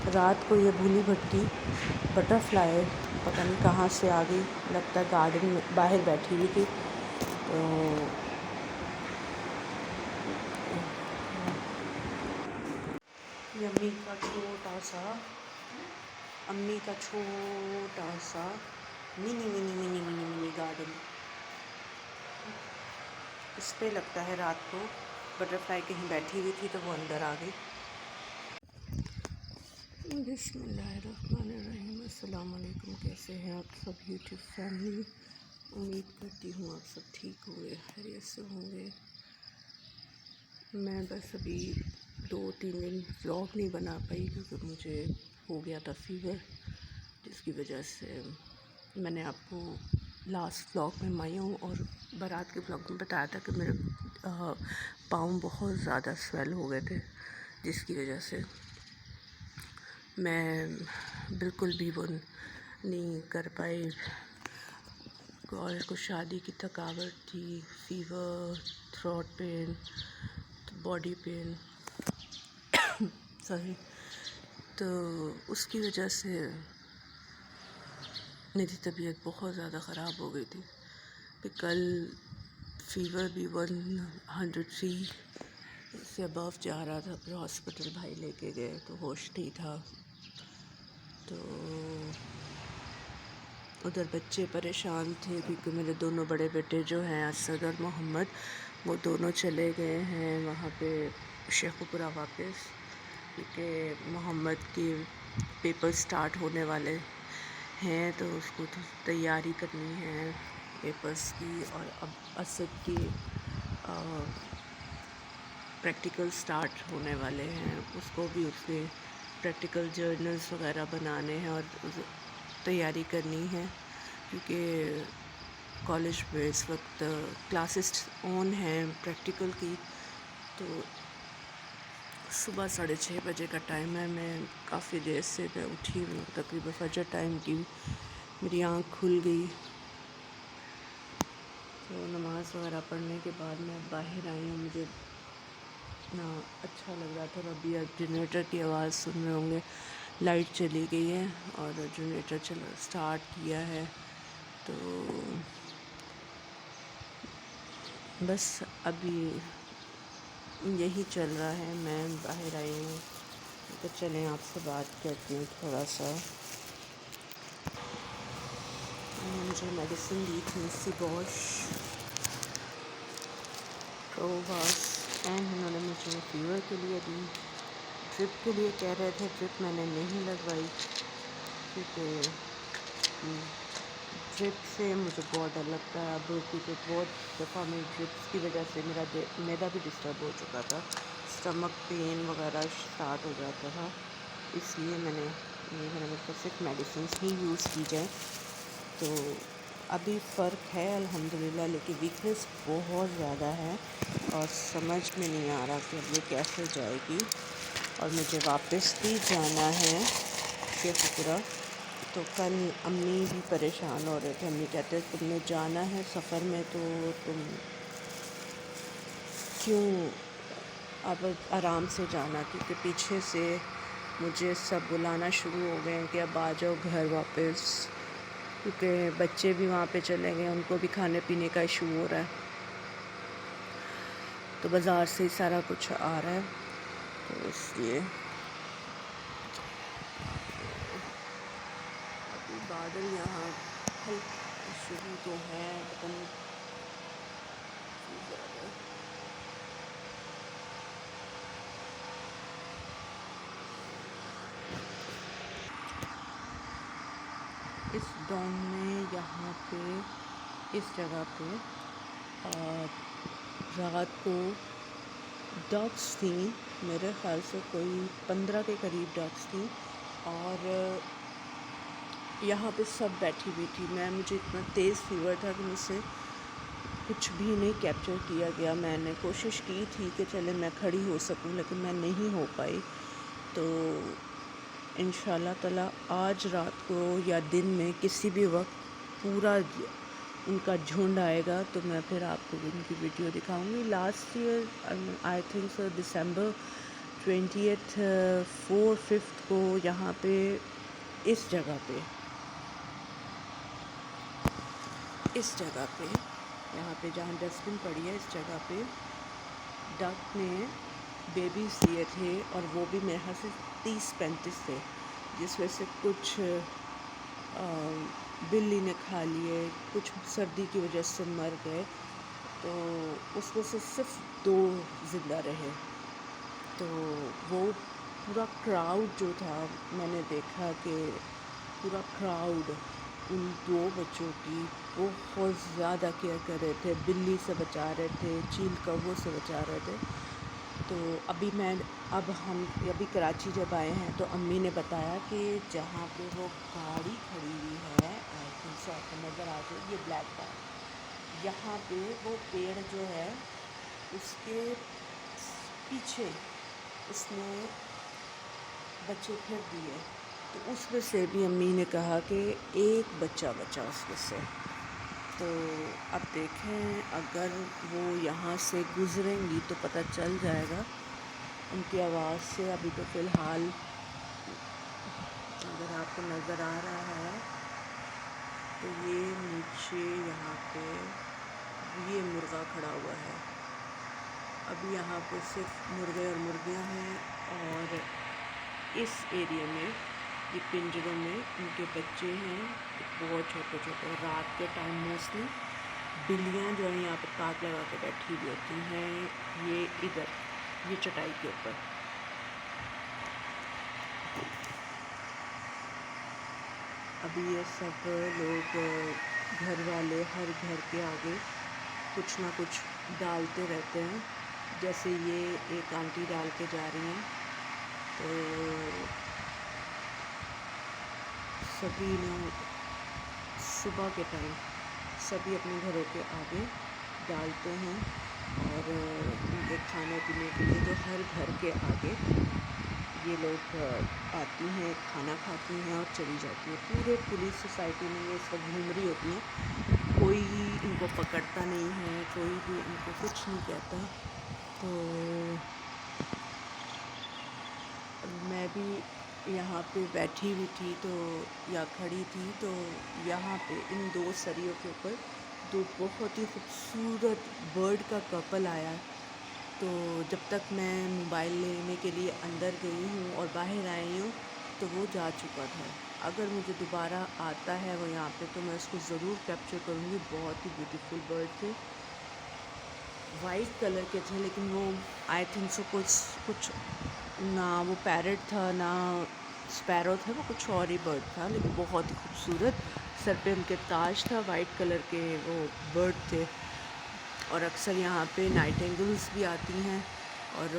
رات کو یہ بھولی بھٹی بٹر فلائی پتہ نہیں کہاں سے آ گئی، لگتا ہے گارڈن میں باہر بیٹھی ہوئی تھی، تو یہ امی کا چھوٹا سا منی گارڈن، اس پہ لگتا ہے رات کو بٹر فلائی کہیں بیٹھی ہوئی تھی تو وہ اندر آ گئی۔ بسم اللہ الرحمن الرحیم، السلام علیکم، کیسے ہیں آپ سب یوٹیوب فیملی؟ امید کرتی ہوں آپ سب ٹھیک ہوں گے، خیریت سے ہوں گے۔ میں بس ابھی 2-3 دن ولاگ نہیں بنا پائی کیونکہ مجھے ہو گیا تھا فیور، جس کی وجہ سے میں نے آپ کو لاسٹ ولاگ میں مائی ہوں اور بارات کے ولاگ میں بتایا تھا کہ میرے پاؤں بہت زیادہ سویل ہو گئے تھے، جس کی وجہ سے میں بالکل بھی وہ نہیں کر پائی، اور کچھ شادی کی تھکاوٹ تھی، fever, throat pain, body pain sorry, تو اس کی وجہ سے میری طبیعت بہت زیادہ خراب ہو گئی تھی کہ کل فیور بھی 103 سے ابو جا رہا تھا، پھر ہاسپٹل بھائی لے کے گئے تو ہوش نہیں تھا، تو ادھر بچے پریشان تھے کیونکہ میرے دونوں بڑے بیٹے جو ہیں اسد اور محمد، وہ دونوں چلے گئے ہیں وہاں پہ شیخو پورہ واپس، کیونکہ محمد کے پیپر سٹارٹ ہونے والے ہیں تو اس کو تو تیاری کرنی ہے پیپرز کی، اور اب اسد کی پریکٹیکل سٹارٹ ہونے والے ہیں، اس کو بھی اس کے پریکٹیکل جرنلز وغیرہ بنانے ہیں اور تیاری کرنی ہے، کیونکہ کالج میں اس وقت کلاسز آن ہیں پریکٹیکل کی، تو صبح 6:30 بجے کا ٹائم ہے، میں کافی دیر سے میں اٹھی ہوں، تقریباً فجر ٹائم کی میری آنکھ کھل گئی، تو نماز وغیرہ پڑھنے کے بعد میں باہر آئی ہوں، مجھے اتنا اچھا لگ رہا تھا، اور ابھی آپ جنریٹر کی آواز سن رہے ہوں گے، لائٹ چلی گئی ہے اور جنریٹر سٹارٹ کیا ہے، تو بس ابھی یہی چل رہا ہے، میں باہر آئی ہوں تو چلیں آپ سے بات کرتی ہوں تھوڑا سا۔ مجھے میڈیسن دی تھی سیبوش پروواس، اینڈ انہوں نے مجھے فیور کے لیے دی، ڈرپ کے لیے کہہ رہے تھے، ڈرپ میں نے نہیں لگوائی کیونکہ ڈرپ سے مجھے بہت ڈر لگتا ہے اب، کیونکہ بہت دفعہ میں ڈرپس کی وجہ سے میرا معدہ بھی ڈسٹرب ہو چکا تھا، اسٹمک پین وغیرہ اسٹارٹ ہو جاتا تھا، اس لیے میں نے صرف میڈیسنس ہی یوز کی جائیں، تو ابھی فرق ہے الحمدللہ، لیکن ویکنیس بہت زیادہ ہے اور سمجھ میں نہیں آ رہا کہ اب یہ کیسے جائے گی، اور مجھے واپس بھی جانا ہے شیخو پورہ، تو کل امی بھی پریشان ہو رہے تھے، امی کہتے تم نے جانا ہے سفر میں تو تم کیوں اب آرام سے جانا، کیونکہ پیچھے سے مجھے سب بلانا شروع ہو گئے ہیں کہ اب آ جاؤ گھر واپس، کیونکہ بچے بھی وہاں پہ چلے گئے، ان کو بھی کھانے پینے کا ایشو ہو رہا ہے، تو بازار سے ہی سارا کچھ آ رہا ہے، تو اس لیے ابھی بادل یہاں ہلکا شروع تو ہے، پتہ نہیں زیادہ اس ڈون میں یہاں پہ اس جگہ پہ رات کو ڈاگس تھیں، میرے خیال سے کوئی 15 کے قریب ڈاگس تھیں، اور یہاں پہ سب بیٹھی ہوئی تھی، مجھے اتنا تیز فیور تھا کہ مجھ سے کچھ بھی نہیں کیپچر کیا گیا، میں نے کوشش کی تھی کہ چلے میں کھڑی ہو سکوں لیکن میں نہیں ہو پائی، تو انشاءاللہ تعالیٰ آج رات کو یا دن میں کسی بھی وقت پورا ان کا جھنڈ آئے گا تو میں پھر آپ کو ان کی ویڈیو دکھاؤں گی۔ Last year I think so December 20th 4/5 کو یہاں پہ اس جگہ پہ یہاں پہ جہاں ڈسٹ بن پڑی ہے اس جگہ پہ ڈک نے بیبیز دیے تھے، اور وہ بھی میرے خیال سے 30-35 تھے، جس وجہ سے کچھ بلی نے کھا لیے، کچھ سردی کی وجہ سے مر گئے، تو اس میں سے صرف 2 زندہ رہے۔ تو وہ پورا کراؤڈ جو تھا، میں نے دیکھا کہ پورا کراؤڈ ان 2 بچوں کی بہت زیادہ کیئر کر رہے تھے، بلی سے بچا رہے تھے، چیل کووں سے بچا رہے تھے۔ تو ہم ابھی کراچی جب آئے ہیں تو امی نے بتایا کہ جہاں پہ وہ گاڑی کھڑی ہوئی ہے، آئی تھنک سو آپ کو نظر آ جائے، یہ بلیک کار، یہاں پہ وہ پیڑ جو ہے اس کے پیچھے اس نے بچے پھر دیے، تو اس میں سے بھی امی نے کہا کہ ایک بچہ بچا اس میں سے۔ تو اب دیکھیں اگر وہ یہاں سے گزریں گی تو پتہ چل جائے گا ان کی آواز سے۔ ابھی تو فی الحال اگر آپ کو نظر آ رہا ہے تو یہ نیچے یہاں پہ یہ مرغا کھڑا ہوا ہے، ابھی یہاں پہ صرف مرغے اور مرغیاں ہیں، اور اس ایریے میں یہ پنجروں میں ان کے بچے ہیں بہت چھوٹے چھوٹے۔ رات کے ٹائم موسٹلی بلیاں جو ہیں یہاں پہ تاک لگا کے بیٹھی ہوئی ہوتی ہیں، یہ ادھر یہ چٹائی کے اوپر۔ ابھی یہ سب لوگ گھر والے ہر گھر کے آگے کچھ نہ کچھ ڈالتے رہتے ہیں، جیسے یہ ایک آنٹی ڈال کے جا رہی ہیں، تو سبھی نے صبح کے ٹائم سبھی اپنے گھروں کے آگے ڈالتے ہیں، اور ان کے کھانے پینے کے لیے تو ہر گھر کے آگے یہ لوگ آتی ہیں، کھانا کھاتی ہیں اور چلی جاتی ہیں۔ پورے پولیس سوسائٹی میں یہ سب گھوم رہی ہوتی ہیں، کوئی ان کو پکڑتا نہیں ہے، کوئی بھی ان کو کچھ نہیں کہتا۔ تو میں بھی یہاں پہ بیٹھی ہوئی تھی تو یا کھڑی تھی، تو یہاں پہ ان 2 سریوں کے اوپر 2 بہت ہی خوبصورت برڈ کا کپل آیا، تو جب تک میں موبائل لینے کے لیے اندر گئی ہوں اور باہر آئی ہوں تو وہ جا چکا تھا۔ اگر مجھے دوبارہ آتا ہے وہ یہاں پہ تو میں اس کو ضرور کیپچر کروں گی۔ بہت ہی بیوٹیفل برڈ تھے، وائٹ کلر کے تھے، لیکن وہ آئی تھنک سو کچھ نہ وہ پیرٹ تھا نہ اسپیرو تھا، وہ کچھ اور ہی برڈ تھا، لیکن بہت ہی خوبصورت۔ سر پہ ان کے تاج تھا، وائٹ کلر کے وہ برڈ تھے، اور اکثر یہاں پہ نائٹ اینگلز بھی آتی ہیں، اور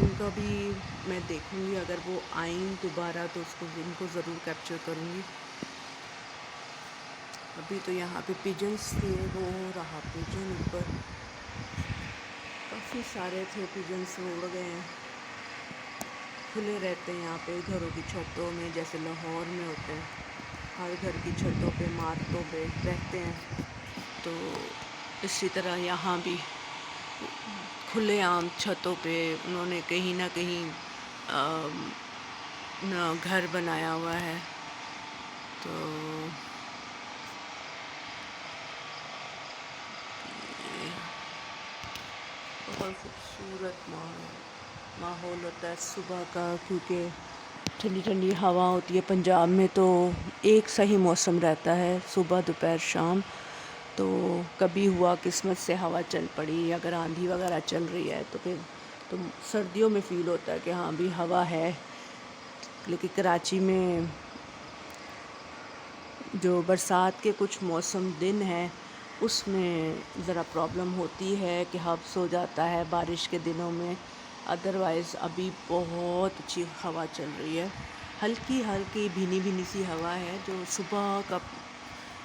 ان کا بھی میں دیکھوں گی اگر وہ آئیں دوبارہ تو ان کو ضرور کیپچر کروں گی۔ ابھی تو یہاں پہ پیجنس تھے، وہ رہا پیجن اوپر، کافی سارے تھے پیجنس، وہ اڑ گئے ہیں۔ کھلے رہتے ہیں یہاں پہ گھروں کی چھتوں میں، جیسے لاہور میں ہوتے ہیں، ہر گھر کی چھتوں پہ عمارتوں پہ رہتے ہیں، تو اسی طرح یہاں بھی کھلے عام چھتوں پہ انہوں نے کہیں نہ کہیں گھر بنایا ہوا ہے۔ تو بہت خوبصورت ماحول ہوتا ہے صبح کا، کیونکہ ٹھنڈی ٹھنڈی ہوا ہوتی ہے۔ پنجاب میں تو ایک سا ہی موسم رہتا ہے، صبح دوپہر شام، تو کبھی ہوا قسمت سے ہوا چل پڑی، اگر آندھی وغیرہ چل رہی ہے تو پھر تو سردیوں میں فیل ہوتا ہے کہ ہاں بھی ہوا ہے، لیکن کراچی میں جو برسات کے کچھ موسم دن ہیں اس میں ذرا پرابلم ہوتی ہے کہ حبس ہو جاتا ہے بارش کے دنوں میں، ادروائز ابھی بہت اچھی ہوا چل رہی ہے، ہلکی ہلکی بھینی بھینی سی ہوا ہے جو صبح کا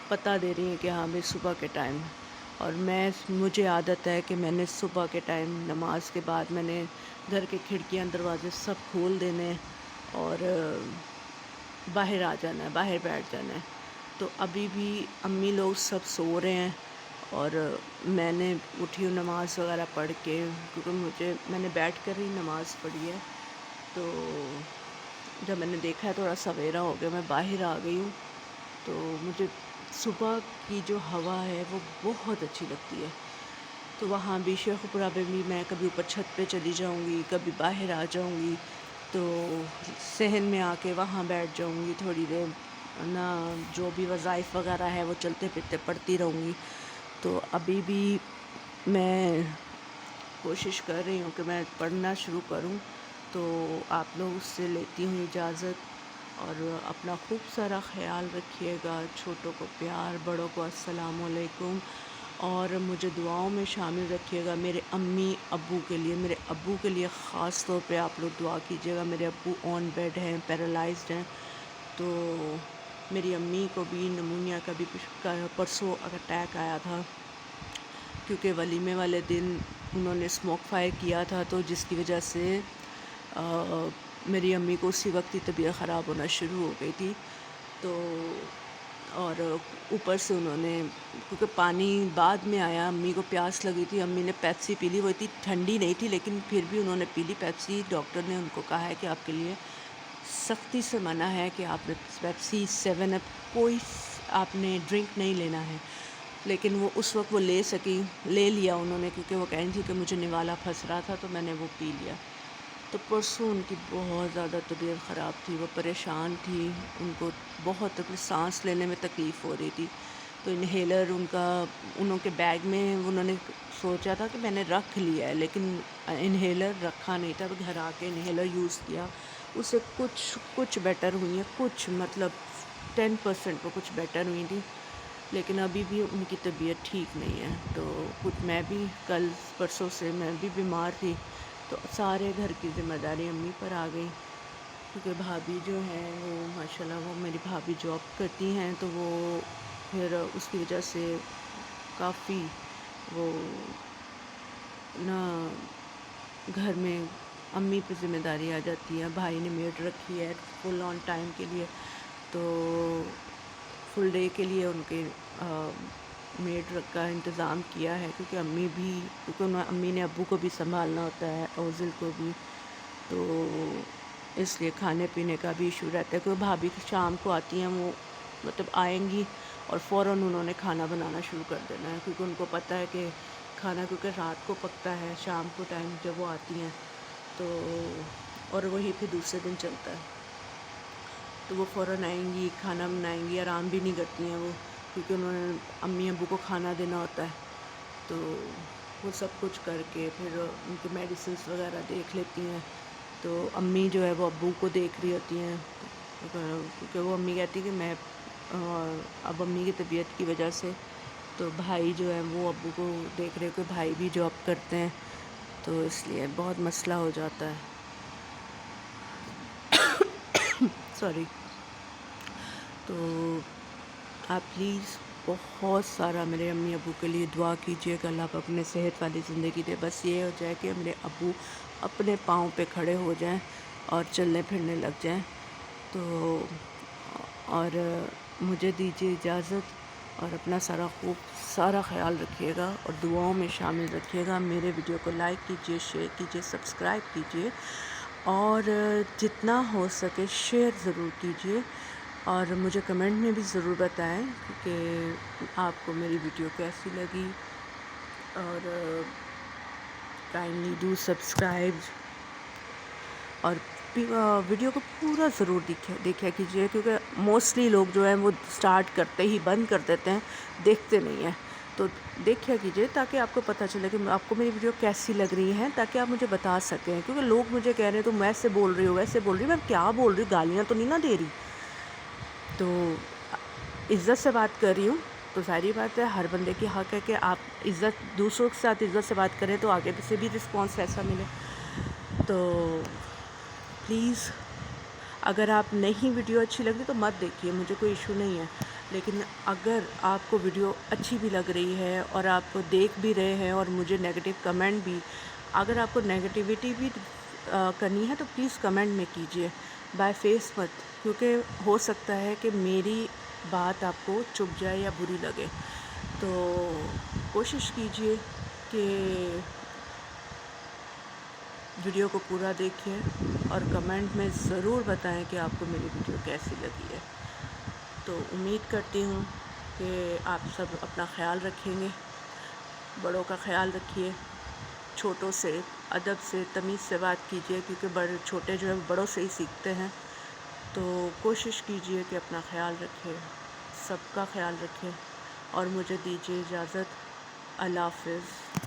پتہ دے رہی ہے کہ ہاں بھی صبح کے ٹائم۔ اور مجھے عادت ہے کہ میں نے صبح کے ٹائم نماز کے بعد میں نے گھر کے کھڑکیاں دروازے سب کھول دینے اور باہر آ جانا ہے، باہر بیٹھ جانا ہے۔ تو ابھی بھی امی لوگ سب سو رہے ہیں اور میں نے اٹھی ہوں نماز وغیرہ پڑھ کے، کیونکہ میں نے بیٹھ کر ہی نماز پڑھی ہے، تو جب میں نے دیکھا ہے تھوڑا سویرا ہو گیا، میں باہر آ گئی ہوں، تو مجھے صبح کی جو ہوا ہے وہ بہت اچھی لگتی ہے، تو وہاں بھی شیخ پورہ پہ بھی میں کبھی اوپر چھت پہ چلی جاؤں گی، کبھی باہر آ جاؤں گی، تو صحن میں آ کے وہاں بیٹھ جاؤں گی تھوڑی دیر، نہ جو بھی وظائف وغیرہ ہے وہ چلتے پھرتے پڑھتی رہوں گی۔ تو ابھی بھی میں کوشش کر رہی ہوں کہ میں پڑھنا شروع کروں، تو آپ لوگ اس سے لیتی ہوں اجازت، اور اپنا خوب سارا خیال رکھیے گا، چھوٹوں کو پیار، بڑوں کو السلام علیکم، اور مجھے دعاؤں میں شامل رکھیے گا۔ میرے امی ابو کے لیے، میرے ابو کے لیے خاص طور پہ آپ لوگ دعا کیجیے گا۔ میرے ابو آن بیڈ ہیں، پیرالائزڈ ہیں، تو میری امی کو بھی نمونیا کا بھی پرسوں اٹیک آیا تھا، کیونکہ ولیمے والے دن انہوں نے اسموک فائر کیا تھا، تو جس کی وجہ سے میری امی کو اسی وقت ہی طبیعت خراب ہونا شروع ہو گئی تھی، تو اور اوپر سے انہوں نے، کیونکہ پانی بعد میں آیا، امی کو پیاس لگی تھی، امی نے پیپسی پی لی، وہ اتنی ٹھنڈی نہیں تھی لیکن پھر بھی انہوں نے پی لی پیپسی۔ ڈاکٹر نے ان کو کہا ہے کہ آپ کے لیے سختی سے منع ہے کہ آپ نے پیپسی، 7 اپ، کوئی آپ نے ڈرنک نہیں لینا ہے، لیکن وہ اس وقت وہ لے لیا انہوں نے، کیونکہ وہ کہہ رہی تھی کہ مجھے نوالا پھنس رہا تھا، تو میں نے وہ پی لیا۔ تو پرسوں ان کی بہت زیادہ طبیعت خراب تھی، وہ پریشان تھی، ان کو بہت سانس لینے میں تکلیف ہو رہی تھی، تو انہیلر انہوں کے بیگ میں انہوں نے سوچا تھا کہ میں نے رکھ لیا ہے، لیکن انہیلر رکھا نہیں تھا، گھر آ کے انہیلر یوز کیا، اس سے کچھ بیٹر ہوئی ہیں، کچھ مطلب 10% وہ کچھ بیٹر ہوئی تھی، لیکن ابھی بھی ان کی طبیعت ٹھیک نہیں ہے۔ تو میں بھی کل پرسوں سے میں بھی بیمار تھی، تو سارے گھر کی ذمہ داری امی پر آ گئی، کیونکہ بھابھی جو ہیں وہ ماشاءاللہ، وہ میری بھابھی جاب کرتی ہیں، تو وہ پھر اس کی وجہ سے کافی وہ نا گھر میں امی پہ ذمہ داری آ جاتی ہے۔ بھائی نے میڈ رکھی ہے فل آن ٹائم کے لیے، تو فل ڈے کے لیے ان کے میڈ کا انتظام کیا ہے، کیونکہ امی نے ابو کو بھی سنبھالنا ہوتا ہے، اوزل کو بھی، تو اس لیے کھانے پینے کا بھی ایشو رہتا ہے، کیونکہ بھابھی شام کو آتی ہیں، وہ مطلب آئیں گی اور فوراً انہوں نے کھانا بنانا شروع کر دینا ہے، کیونکہ ان کو پتہ ہے کہ کھانا کیونکہ رات کو پکتا ہے، شام کو ٹائم جب وہ آتی ہیں تو، اور وہی پھر دوسرے دن چلتا ہے، تو وہ فوراً آئیں گی، کھانا بنائیں گی، آرام بھی نہیں کرتی ہیں وہ، کیونکہ انہوں نے امی ابو کو کھانا دینا ہوتا ہے، تو وہ سب کچھ کر کے پھر ان کی میڈیسنس وغیرہ دیکھ لیتی ہیں، تو امی جو ہے وہ ابو کو دیکھ رہی ہوتی ہیں، کیونکہ وہ امی کہتی کہ میں اب امی کی طبیعت کی وجہ سے، تو بھائی جو ہے وہ ابو کو دیکھ رہے، کہ بھائی بھی جاب کرتے ہیں، تو اس لیے بہت مسئلہ ہو جاتا ہے، سوری۔ تو آپ پلیز بہت سارا میرے امی ابو کے لیے دعا کیجیے کہ اللہ آپ اپنے صحت والی زندگی دے، بس یہ ہو جائے کہ میرے ابو اپنے پاؤں پہ کھڑے ہو جائیں اور چلنے پھرنے لگ جائیں، تو اور مجھے دیجیے اجازت، اور اپنا سارا خیال رکھیے گا اور دعاؤں میں شامل رکھیے گا۔ میرے ویڈیو کو لائک کیجیے، شیئر کیجیے، سبسکرائب کیجیے، اور جتنا ہو سکے شیئر ضرور کیجیے، اور مجھے کمنٹ میں بھی ضرور بتائیں کہ آپ کو میری ویڈیو کیسی لگی، اور کائنڈلی ڈو سبسکرائب، اور ویڈیو کو پورا ضرور دیکھا کیجیے، کیونکہ موسٹلی لوگ جو ہیں وہ سٹارٹ کرتے ہی بند کر دیتے ہیں، دیکھتے نہیں ہیں، تو دیکھا کیجیے تاکہ آپ کو پتہ چلے کہ آپ کو میری ویڈیو کیسی لگ رہی ہے، تاکہ آپ مجھے بتا سکیں، کیونکہ لوگ مجھے کہہ رہے ہیں تم ایسے بول رہی ہو، ویسے بول رہی ہو، میں کیا بول رہی ہوں، گالیاں تو نہیں نہ دے رہی، تو عزت سے بات کر رہی ہوں، تو ظاہری بات ہے ہر بندے کی حق ہے کہ آپ دوسروں کے ساتھ عزت سے بات کریں تو آگے سے بھی رسپانس ایسا ملے، تو پلیز اگر آپ نہیں ویڈیو اچھی لگ رہی تو مت دیکھیے، مجھے کوئی ایشو نہیں ہے، لیکن اگر آپ کو ویڈیو اچھی بھی لگ رہی ہے اور آپ دیکھ بھی رہے ہیں اور مجھے نیگیٹو کمنٹ بھی، اگر آپ کو نیگیٹیوٹی بھی کرنی ہے تو پلیز کمنٹ میں کیجیے، بائی فیس مت، کیونکہ ہو سکتا ہے کہ میری بات آپ کو چبھ جائے یا بری لگے، تو کوشش کیجیے کہ ویڈیو کو پورا دیکھیں اور کمنٹ میں ضرور بتائیں کہ آپ کو میری ویڈیو کیسی لگی ہے۔ تو امید کرتی ہوں کہ آپ سب اپنا خیال رکھیں گے، بڑوں کا خیال رکھیے، چھوٹوں سے ادب سے تمیز سے بات کیجیے، کیونکہ چھوٹے جو ہیں بڑوں سے ہی سیکھتے ہیں۔ تو کوشش کیجیے کہ اپنا خیال رکھیں، سب کا خیال رکھیں، اور مجھے دیجیے اجازت۔ اللہ حافظ۔